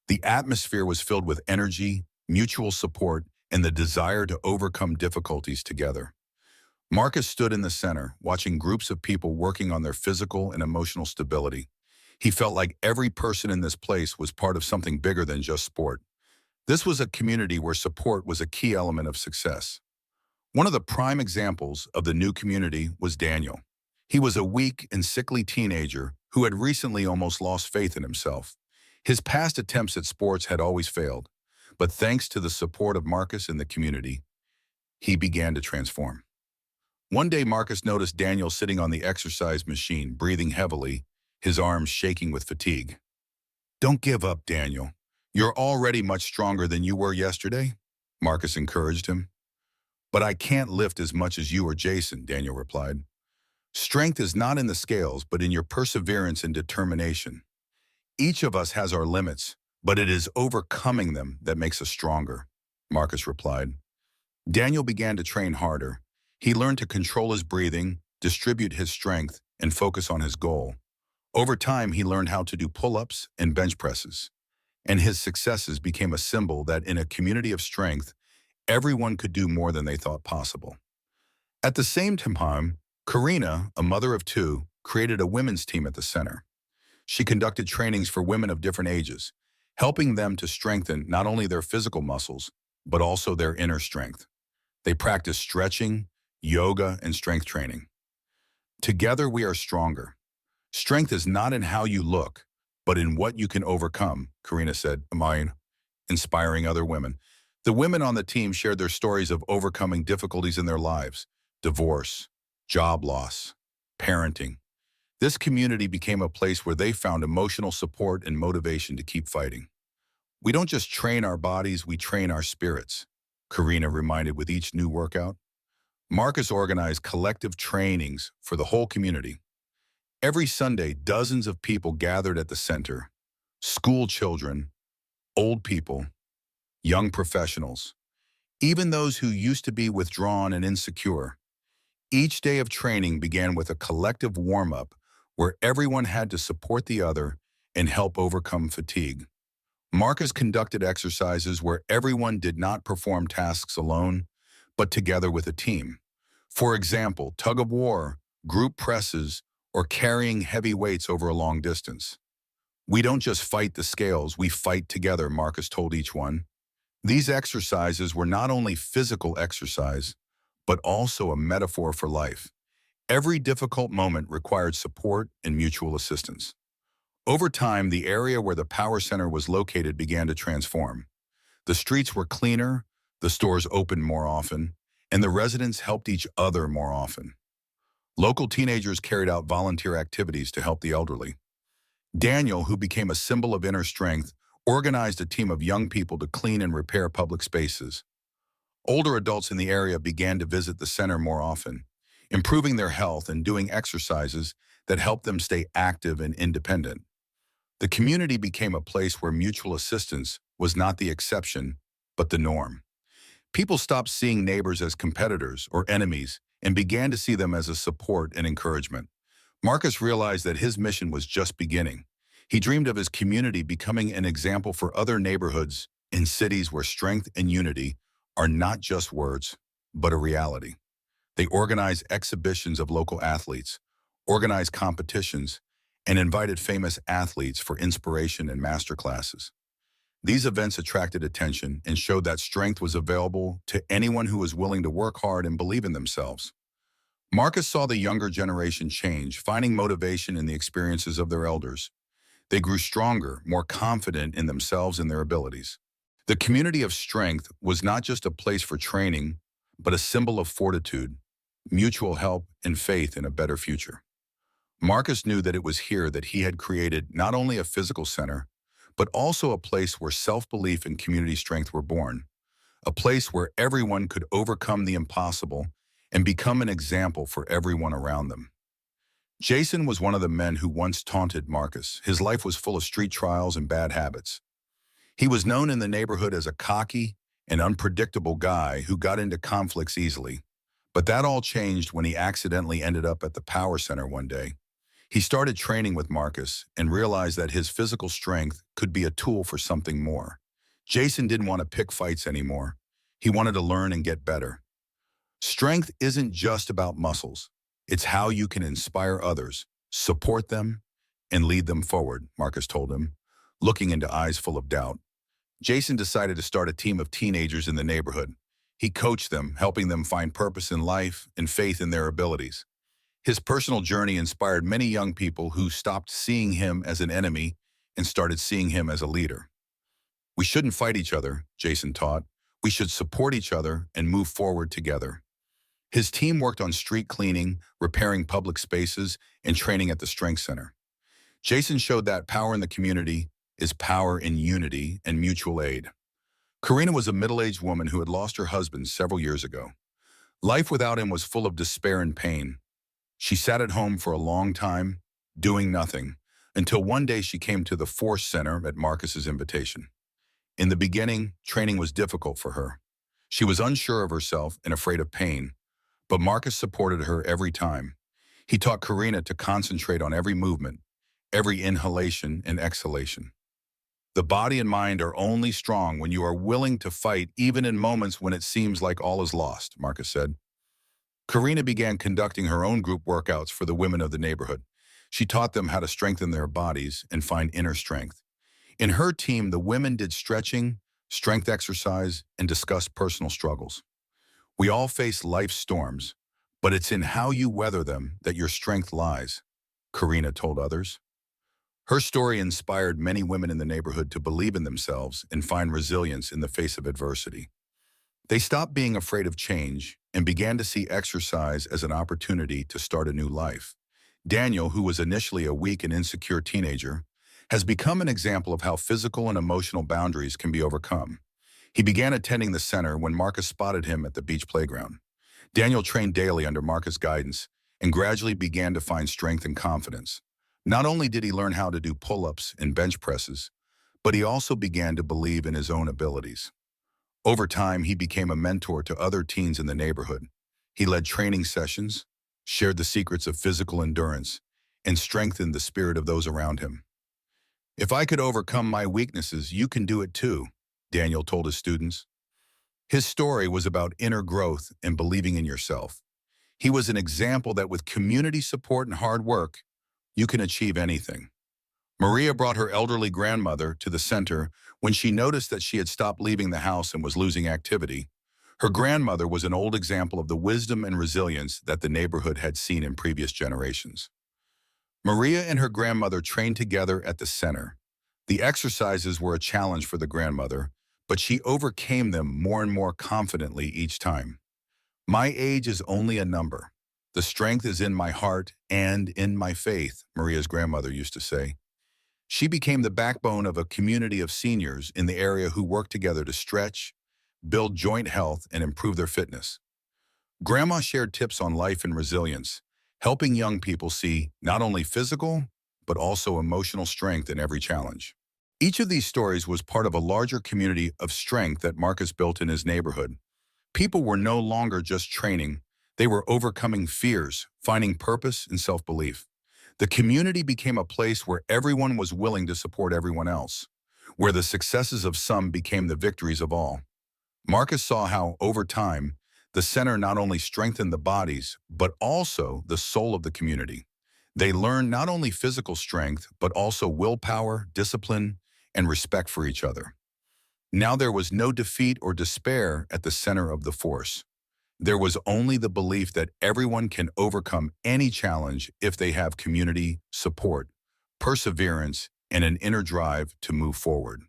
The atmosphere was filled with energy, mutual support, and the desire to overcome difficulties together. Marcus stood in the center, watching groups of people working on their physical and emotional stability. He felt like every person in this place was part of something bigger than just sport. This was a community where support was a key element of success. One of the prime examples of the new community was Daniel. He was a weak and sickly teenager who had recently almost lost faith in himself. His past attempts at sports had always failed, but thanks to the support of Marcus and the community, he began to transform. One day, Marcus noticed Daniel sitting on the exercise machine, breathing heavily, his arms shaking with fatigue. "Don't give up, Daniel. You're already much stronger than you were yesterday," Marcus encouraged him. "But I can't lift as much as you or Jason," Daniel replied. "Strength is not in the scales, but in your perseverance and determination. Each of us has our limits, but it is overcoming them that makes us stronger," Marcus replied. Daniel began to train harder. He learned to control his breathing, distribute his strength, and focus on his goal. Over time, he learned how to do pull-ups and bench presses, and his successes became a symbol that in a community of strength, everyone could do more than they thought possible. At the same time, Karina, a mother of two, created a women's team at the center. She conducted trainings for women of different ages, helping them to strengthen not only their physical muscles, but also their inner strength. They practiced stretching, yoga, and strength training. "Together we are stronger. Strength is not in how you look, but in what you can overcome," Karina said, inspiring other women. The women on the team shared their stories of overcoming difficulties in their lives: divorce, job loss, parenting. This community became a place where they found emotional support and motivation to keep fighting. "We don't just train our bodies, we train our spirits," Karina reminded with each new workout. Marcus organized collective trainings for the whole community. Every Sunday, dozens of people gathered at the center: school children, old people, young professionals, even those who used to be withdrawn and insecure. Each day of training began with a collective warm-up where everyone had to support the other and help overcome fatigue. Marcus conducted exercises where everyone did not perform tasks alone, but together with a team. For example, tug-of-war, group presses, or carrying heavy weights over a long distance. "We don't just fight the scales, we fight together," Marcus told each one. These exercises were not only physical exercise, but also a metaphor for life. Every difficult moment required support and mutual assistance. Over time, the area where the power center was located began to transform. The streets were cleaner, the stores opened more often, and the residents helped each other more often. Local teenagers carried out volunteer activities to help the elderly. Daniel, who became a symbol of inner strength, organized a team of young people to clean and repair public spaces. Older adults in the area began to visit the center more often, improving their health and doing exercises that helped them stay active and independent. The community became a place where mutual assistance was not the exception, but the norm. People stopped seeing neighbors as competitors or enemies and began to see them as a support and encouragement. Marcus realized that his mission was just beginning. He dreamed of his community becoming an example for other neighborhoods in cities where strength and unity are not just words, but a reality. They organized exhibitions of local athletes, organized competitions, and invited famous athletes for inspiration and master classes. These events attracted attention and showed that strength was available to anyone who was willing to work hard and believe in themselves. Marcus saw the younger generation change, finding motivation in the experiences of their elders. They grew stronger, more confident in themselves and their abilities. The community of strength was not just a place for training, but a symbol of fortitude, mutual help, and faith in a better future. Marcus knew that it was here that he had created not only a physical center, but also a place where self-belief and community strength were born, a place where everyone could overcome the impossible and become an example for everyone around them. Jason was one of the men who once taunted Marcus. His life was full of street trials and bad habits. He was known in the neighborhood as a cocky and unpredictable guy who got into conflicts easily. But that all changed when he accidentally ended up at the power center one day. He started training with Marcus and realized that his physical strength could be a tool for something more. Jason didn't want to pick fights anymore. He wanted to learn and get better. Strength isn't just about muscles. It's how you can inspire others, support them, and lead them forward, Marcus told him, looking into eyes full of doubt. Jason decided to start a team of teenagers in the neighborhood. He coached them, helping them find purpose in life and faith in their abilities. His personal journey inspired many young people who stopped seeing him as an enemy and started seeing him as a leader. We shouldn't fight each other, Jason taught. We should support each other and move forward together. His team worked on street cleaning, repairing public spaces, and training at the Strength Center. Jason showed that power in the community is power in unity and mutual aid. Karina was a middle-aged woman who had lost her husband several years ago. Life without him was full of despair and pain. She sat at home for a long time, doing nothing, until one day she came to the Force Center at Marcus's invitation. In the beginning, training was difficult for her. She was unsure of herself and afraid of pain, but Marcus supported her every time. He taught Karina to concentrate on every movement, every inhalation and exhalation. The body and mind are only strong when you are willing to fight even in moments when it seems like all is lost, Marcus said. Karina began conducting her own group workouts for the women of the neighborhood. She taught them how to strengthen their bodies and find inner strength. In her team, the women did stretching, strength exercise, and discussed personal struggles. We all face life's storms, but it's in how you weather them that your strength lies, Karina told others. Her story inspired many women in the neighborhood to believe in themselves and find resilience in the face of adversity. They stopped being afraid of change and began to see exercise as an opportunity to start a new life. Daniel, who was initially a weak and insecure teenager, has become an example of how physical and emotional boundaries can be overcome. He began attending the center when Marcus spotted him at the beach playground. Daniel trained daily under Marcus' guidance and gradually began to find strength and confidence. Not only did he learn how to do pull-ups and bench presses, but he also began to believe in his own abilities. Over time, he became a mentor to other teens in the neighborhood. He led training sessions, shared the secrets of physical endurance, and strengthened the spirit of those around him. "If I could overcome my weaknesses, you can do it too," Daniel told his students. His story was about inner growth and believing in yourself. He was an example that with community support and hard work, you can achieve anything. Maria brought her elderly grandmother to the center when she noticed that she had stopped leaving the house and was losing activity. Her grandmother was an old example of the wisdom and resilience that the neighborhood had seen in previous generations. Maria and her grandmother trained together at the center. The exercises were a challenge for the grandmother, but she overcame them more and more confidently each time. "My age is only a number. The strength is in my heart and in my faith," Maria's grandmother used to say. She became the backbone of a community of seniors in the area who worked together to stretch, build joint health, and improve their fitness. Grandma shared tips on life and resilience, helping young people see not only physical, but also emotional strength in every challenge. Each of these stories was part of a larger community of strength that Marcus built in his neighborhood. People were no longer just training, they were overcoming fears, finding purpose and self-belief. The community became a place where everyone was willing to support everyone else, where the successes of some became the victories of all. Marcus saw how, over time, the center not only strengthened the bodies, but also the soul of the community. They learned not only physical strength, but also willpower, discipline, and respect for each other. Now there was no defeat or despair at the center of the force. There was only the belief that everyone can overcome any challenge if they have community, support, perseverance, and an inner drive to move forward.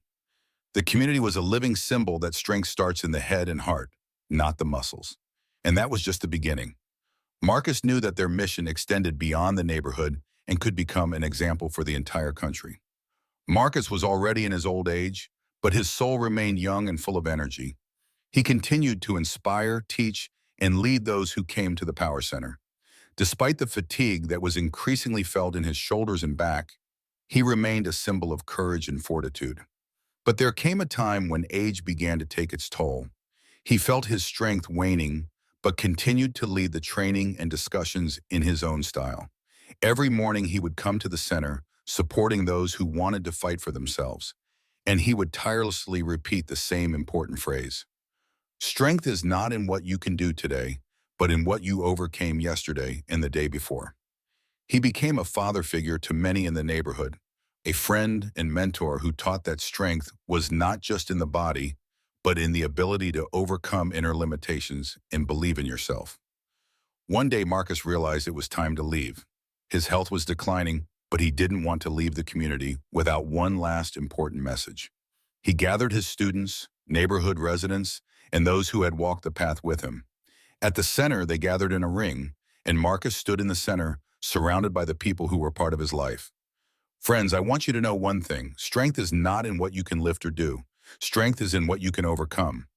The community was a living symbol that strength starts in the head and heart, not the muscles. And that was just the beginning. Marcus knew that their mission extended beyond the neighborhood and could become an example for the entire country. Marcus was already in his old age, but his soul remained young and full of energy. He continued to inspire, teach, and lead those who came to the power center. Despite the fatigue that was increasingly felt in his shoulders and back, he remained a symbol of courage and fortitude. But there came a time when age began to take its toll. He felt his strength waning, but continued to lead the training and discussions in his own style. Every morning he would come to the center, supporting those who wanted to fight for themselves, and he would tirelessly repeat the same important phrase. Strength is not in what you can do today, but in what you overcame yesterday and the day before. He became a father figure to many in the neighborhood, a friend and mentor who taught that strength was not just in the body, but in the ability to overcome inner limitations and believe in yourself. One day, Marcus realized it was time to leave. His health was declining, but he didn't want to leave the community without one last important message. He gathered his students, neighborhood residents, and those who had walked the path with him. At the center, they gathered in a ring, and Marcus stood in the center, surrounded by the people who were part of his life. Friends, I want you to know one thing. Strength is not in what you can lift or do. Strength is in what you can overcome.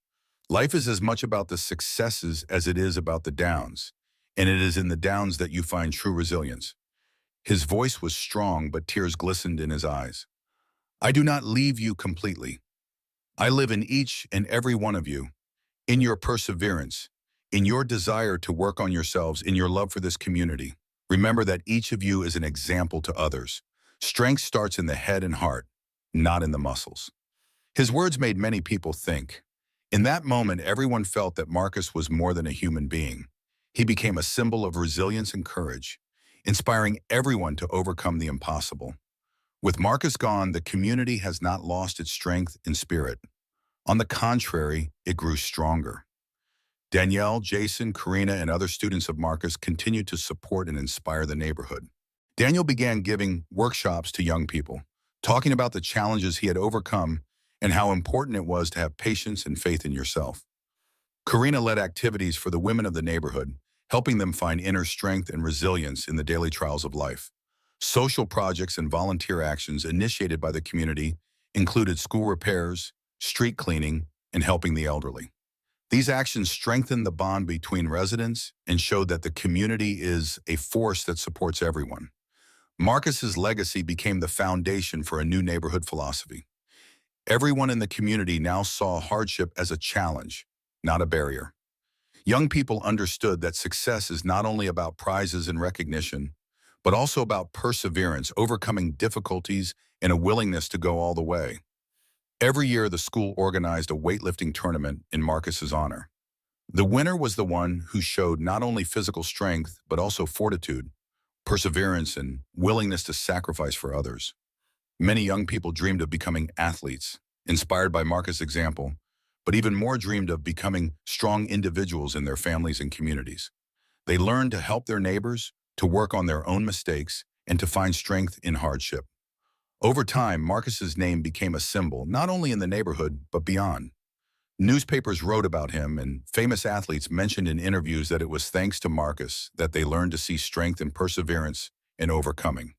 Life is as much about the successes as it is about the downs, and it is in the downs that you find true resilience. His voice was strong, but tears glistened in his eyes. I do not leave you completely. I live in each and every one of you, in your perseverance, in your desire to work on yourselves, in your love for this community. Remember that each of you is an example to others. Strength starts in the head and heart, not in the muscles. His words made many people think. In that moment, everyone felt that Marcus was more than a human being. He became a symbol of resilience and courage, inspiring everyone to overcome the impossible. With Marcus gone, the community has not lost its strength and spirit. On the contrary, it grew stronger. Danielle, Jason, Karina, and other students of Marcus continued to support and inspire the neighborhood. Daniel began giving workshops to young people, talking about the challenges he had overcome and how important it was to have patience and faith in yourself. Karina led activities for the women of the neighborhood, helping them find inner strength and resilience in the daily trials of life. Social projects and volunteer actions initiated by the community included school repairs, street cleaning, and helping the elderly. These actions strengthened the bond between residents and showed that the community is a force that supports everyone. Marcus's legacy became the foundation for a new neighborhood philosophy. Everyone in the community now saw hardship as a challenge, not a barrier. Young people understood that success is not only about prizes and recognition, but also about perseverance, overcoming difficulties, and a willingness to go all the way. Every year, the school organized a weightlifting tournament in Marcus's honor. The winner was the one who showed not only physical strength, but also fortitude, perseverance, and willingness to sacrifice for others. Many young people dreamed of becoming athletes, inspired by Marcus' example, but even more dreamed of becoming strong individuals in their families and communities. They learned to help their neighbors, to work on their own mistakes, and to find strength in hardship. Over time, Marcus's name became a symbol, not only in the neighborhood, but beyond. Newspapers wrote about him, and famous athletes mentioned in interviews that it was thanks to Marcus that they learned to see strength and perseverance in overcoming.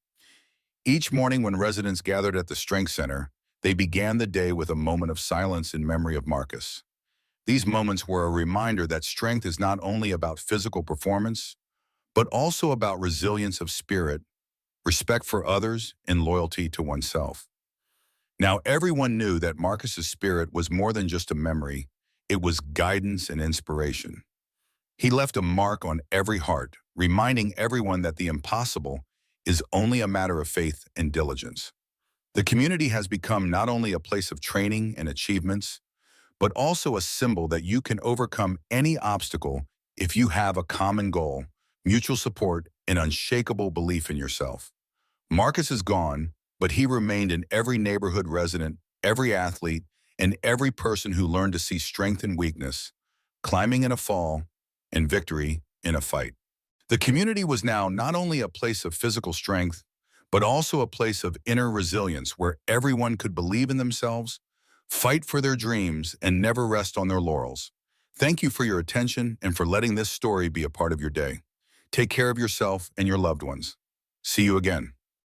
Each morning when residents gathered at the Strength Center, they began the day with a moment of silence in memory of Marcus. These moments were a reminder that strength is not only about physical performance, but also about resilience of spirit, respect for others, and loyalty to oneself. Now, everyone knew that Marcus's spirit was more than just a memory, it was guidance and inspiration. He left a mark on every heart, reminding everyone that the impossible is only a matter of faith and diligence. The community has become not only a place of training and achievements, but also a symbol that you can overcome any obstacle if you have a common goal, mutual support, and unshakable belief in yourself. Marcus is gone, but he remained in every neighborhood resident, every athlete, and every person who learned to see strength and weakness, climbing in a fall, and victory in a fight. The community was now not only a place of physical strength, but also a place of inner resilience where everyone could believe in themselves, fight for their dreams, and never rest on their laurels. Thank you for your attention and for letting this story be a part of your day. Take care of yourself and your loved ones. See you again.